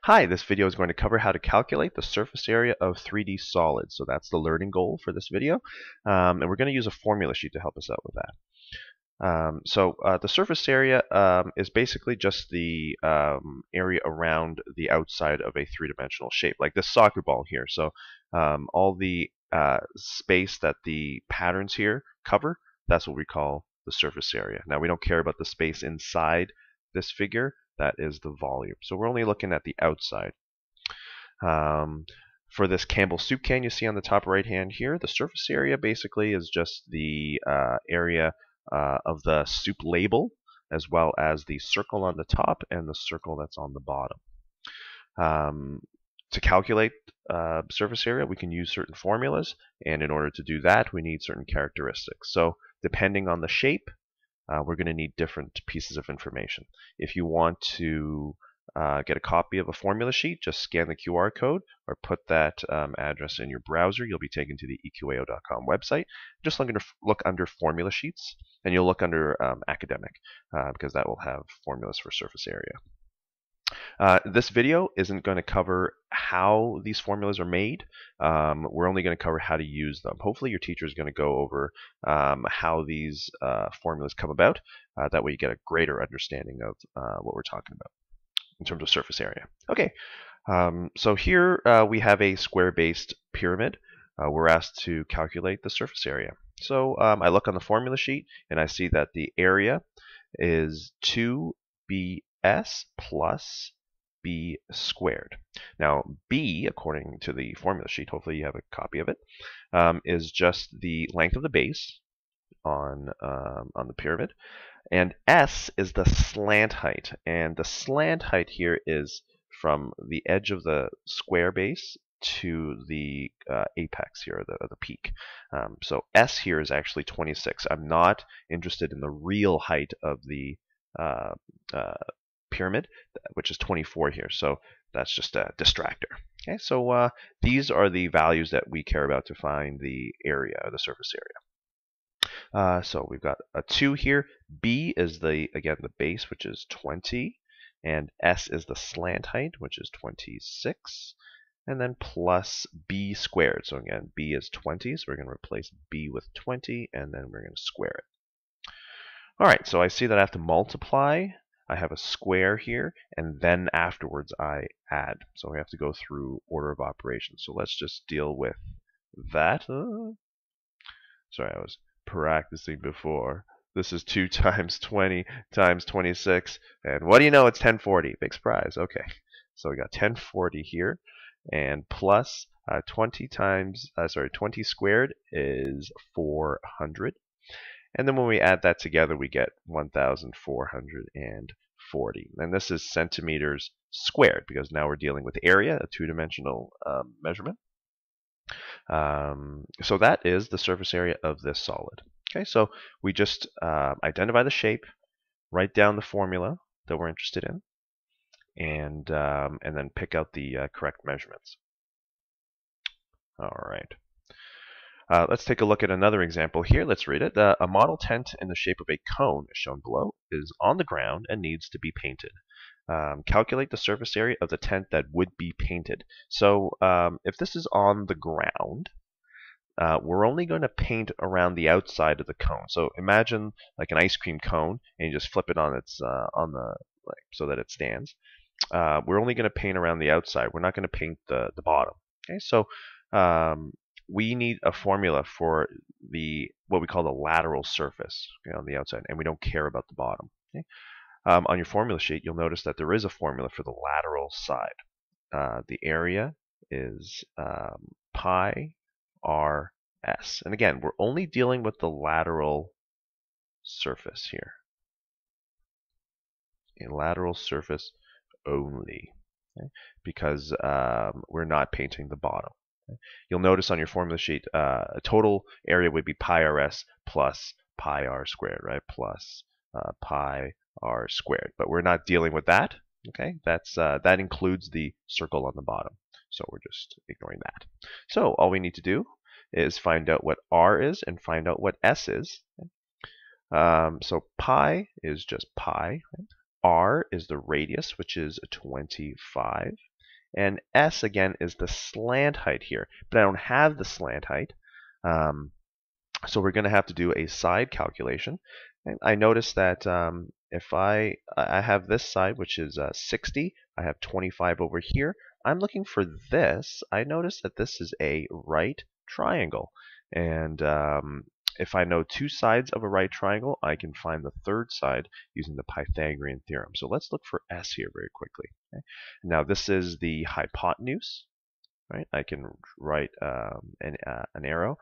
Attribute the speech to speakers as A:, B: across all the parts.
A: Hi, this video is going to cover how to calculate the surface area of 3D solids. So that's the learning goal for this video. And we're going to use a formula sheet to help us out with that. The surface area is basically just the area around the outside of a three-dimensional shape, like this soccer ball here. So all the space that the patterns here cover, that's what we call the surface area. Now we don't care about the space inside this figure. That is the volume. So we're only looking at the outside. For this Campbell soup can you see on the top right hand here, the surface area basically is just the area of the soup label, as well as the circle on the top and the circle that's on the bottom. To calculate surface area, we can use certain formulas, and in order to do that, we need certain characteristics. So depending on the shape, we're going to need different pieces of information. If you want to get a copy of a formula sheet, just scan the QR code or put that address in your browser. You'll be taken to the eqao.com website. Just look under formula sheets, and you'll look under academic because that will have formulas for surface area. This video isn't going to cover how these formulas are made. We're only going to cover how to use them. Hopefully your teacher is going to go over how these formulas come about. That way you get a greater understanding of what we're talking about in terms of surface area. Okay, so here we have a square-based pyramid. We're asked to calculate the surface area. So I look on the formula sheet and I see that the area is 2bs plus b squared. Now b, according to the formula sheet, hopefully you have a copy of it, is just the length of the base on the pyramid, and s is the slant height, and the slant height here is from the edge of the square base to the apex here, the peak. So s here is actually 26. I'm not interested in the real height of the pyramid, which is 24 here. So that's just a distractor. Okay, so these are the values that we care about to find the area, the surface area. So we've got a 2 here. B is again the base, which is 20, and S is the slant height, which is 26, and then plus B squared. So again, B is 20, so we're going to replace B with 20, and then we're going to square it. All right, so I see that I have to multiply. I have a square here, and then afterwards I add. So we have to go through order of operations. So let's just deal with that. Sorry, I was practicing before. This is 2 times 20 times 26, and what do you know? It's 1040. Big surprise. Okay, so we got 1040 here, and plus 20 squared is 400. And then when we add that together, we get 1,440. And this is centimeters squared, because now we're dealing with area, a two-dimensional measurement. So that is the surface area of this solid. Okay, so we just identify the shape, write down the formula that we're interested in, and then pick out the correct measurements. All right. Let's take a look at another example here. Let's read it. A model tent in the shape of a cone, as shown below, is on the ground and needs to be painted. Calculate the surface area of the tent that would be painted. So if this is on the ground, we're only going to paint around the outside of the cone. So imagine like an ice cream cone, and you just flip it on its so that it stands. We're only going to paint around the outside. We're not going to paint the bottom. Okay, so we need a formula for what we call the lateral surface, okay, on the outside, and we don't care about the bottom. Okay? On your formula sheet, you'll notice that there is a formula for the lateral side. The area is pi rs, and again, we're only dealing with the lateral surface here. A lateral surface only, okay? Because we're not painting the bottom. You'll notice on your formula sheet, a total area would be pi rs plus pi r squared, right? Plus pi r squared. But we're not dealing with that. Okay, that includes the circle on the bottom. So we're just ignoring that. So all we need to do is find out what r is and find out what s is. So pi is just pi. Right? R is the radius, which is 25. And S, again, is the slant height here. But I don't have the slant height. So we're going to have to do a side calculation. And I notice that if I have this side, which is 60, I have 25 over here. I'm looking for this. I notice that this is a right triangle. And if I know two sides of a right triangle, I can find the third side using the Pythagorean theorem. So let's look for S here very quickly. Okay? Now this is the hypotenuse. Right? I can write an arrow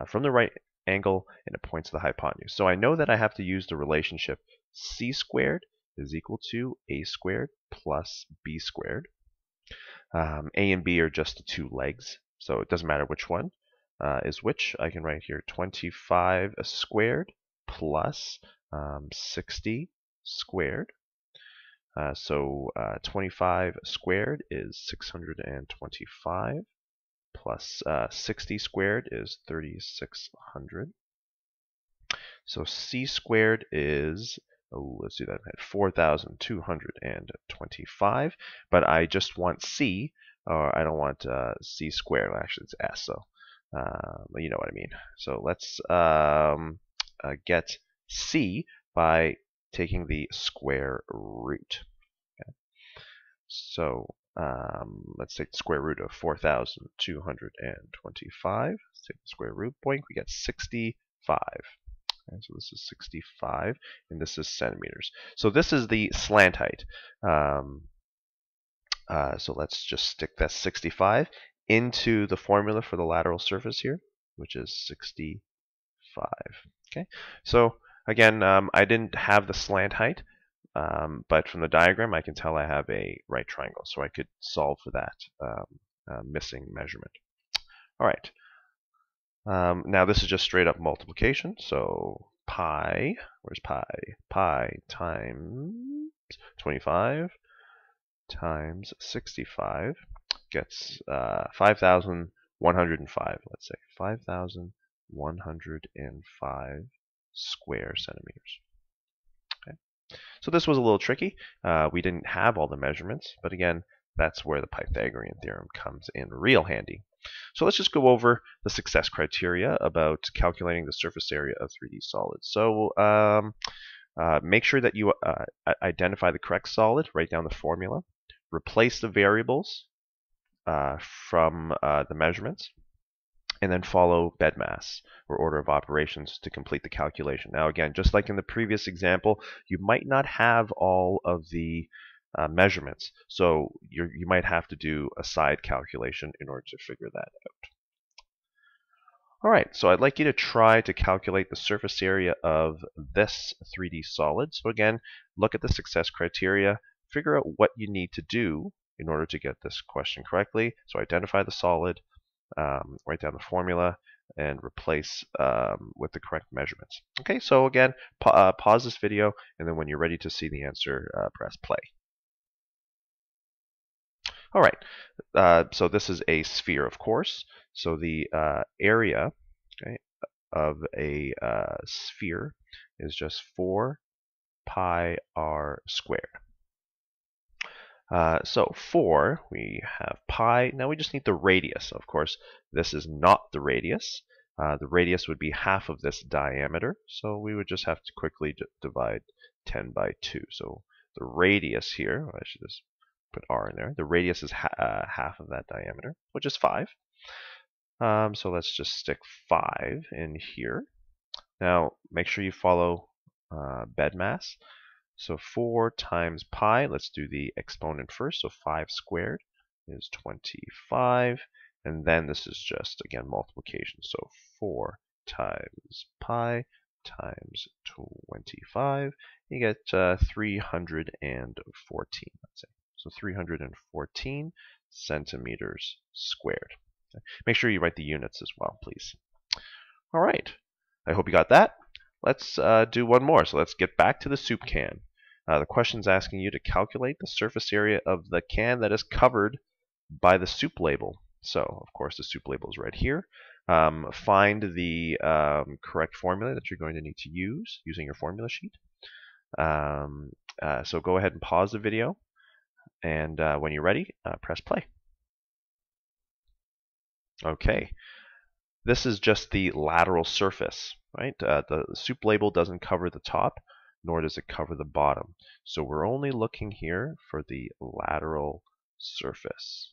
A: from the right angle, and it points to the hypotenuse. So I know that I have to use the relationship c squared is equal to a squared plus b squared. A and b are just the two legs, so it doesn't matter which one is which. I can write here 25 squared plus 60 squared. So 25 squared is 625. Plus 60 squared is 3600. So c squared is, let's do that, 4,225. But I just want c, or I don't want c squared. Well, actually, it's s, so you know what I mean. So let's get c by taking the square root. Okay. So let's take the square root of 4,225. Let's take the square root, boink, we get 65. Okay, so this is 65, and this is centimeters. So this is the slant height. So let's just stick that 65 into the formula for the lateral surface here, which is 65. Okay, so again, I didn't have the slant height. But from the diagram, I can tell I have a right triangle, so I could solve for that missing measurement. All right. Now this is just straight up multiplication. So pi, where's pi? Pi times 25 times 65 gets 5,105. Let's say 5,105 square centimeters. So this was a little tricky. We didn't have all the measurements, but again, that's where the Pythagorean theorem comes in real handy. So let's just go over the success criteria about calculating the surface area of 3D solids. So make sure that you identify the correct solid, write down the formula, replace the variables from the measurements, and then follow bed mass or order of operations to complete the calculation. Now again, just like in the previous example, you might not have all of the measurements, so you might have to do a side calculation in order to figure that out. All right, so I'd like you to try to calculate the surface area of this 3D solid. So again, look at the success criteria, figure out what you need to do in order to get this question correctly. So identify the solid, write down the formula, and replace with the correct measurements. Okay, so again, pause this video, and then when you're ready to see the answer, press play. All right, so this is a sphere, of course. So the area, okay, of a sphere is just 4 pi r squared. So 4, we have pi. Now we just need the radius. Of course, this is not the radius. The radius would be half of this diameter. So we would just have to quickly divide 10 by 2. So the radius here, I should just put r in there. The radius is half of that diameter, which is 5. So let's just stick 5 in here. Now make sure you follow bed mass. So 4 times pi, let's do the exponent first. So 5 squared is 25. And then this is just, again, multiplication. So 4 times pi times 25. You get 314, let's say. So 314 centimeters squared. Make sure you write the units as well, please. All right. I hope you got that. Let's do one more. So let's get back to the soup can. The question's asking you to calculate the surface area of the can that is covered by the soup label. So, of course, the soup label is right here. Find the correct formula that you're going to need to use using your formula sheet. So go ahead and pause the video And when you're ready, press play. Okay, this is just the lateral surface, right? The soup label doesn't cover the top, nor does it cover the bottom. So we're only looking here for the lateral surface.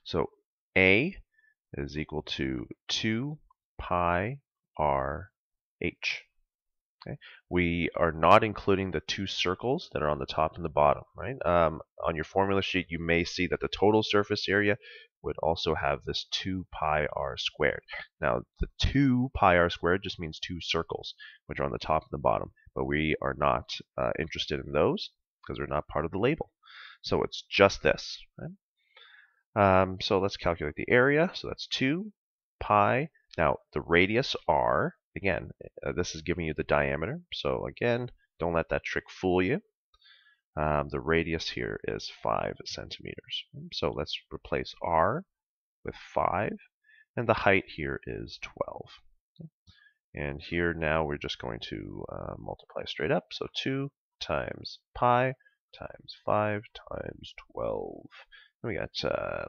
A: So A is equal to 2 pi r h. Okay. We are not including the two circles that are on the top and the bottom, right? On your formula sheet, you may see that the total surface area would also have this 2 pi r squared. Now, the 2 pi r squared just means two circles, which are on the top and the bottom, but we are not interested in those because they're not part of the label. So it's just this, right? So let's calculate the area. So that's 2 pi. Now, the radius r, again, this is giving you the diameter. So again, don't let that trick fool you. The radius here is 5 centimeters. So let's replace r with 5. And the height here is 12. And here now we're just going to multiply straight up. So 2 times pi times 5 times 12. We got,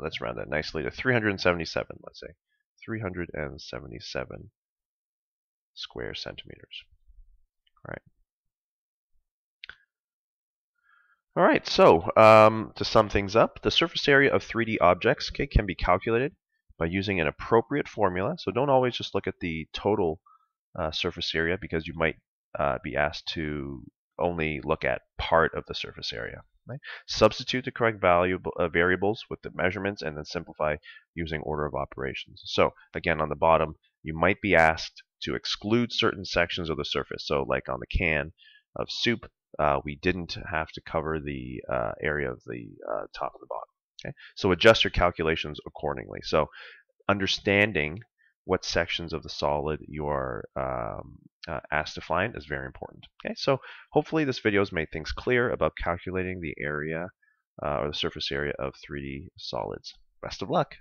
A: let's round that nicely to 377, let's say. 377 square centimeters. All right, so to sum things up, the surface area of 3D objects can be calculated by using an appropriate formula. So don't always just look at the total surface area, because you might be asked to only look at part of the surface area. Right? Substitute the correct variables with the measurements, and then simplify using order of operations. So again, on the bottom, you might be asked to exclude certain sections of the surface. So like on the can of soup, we didn't have to cover the area of the top and the bottom. Okay? So adjust your calculations accordingly. So understanding what sections of the solid you are asked to find is very important. Okay, so hopefully this video has made things clear about calculating the area or the surface area of 3D solids. Best of luck.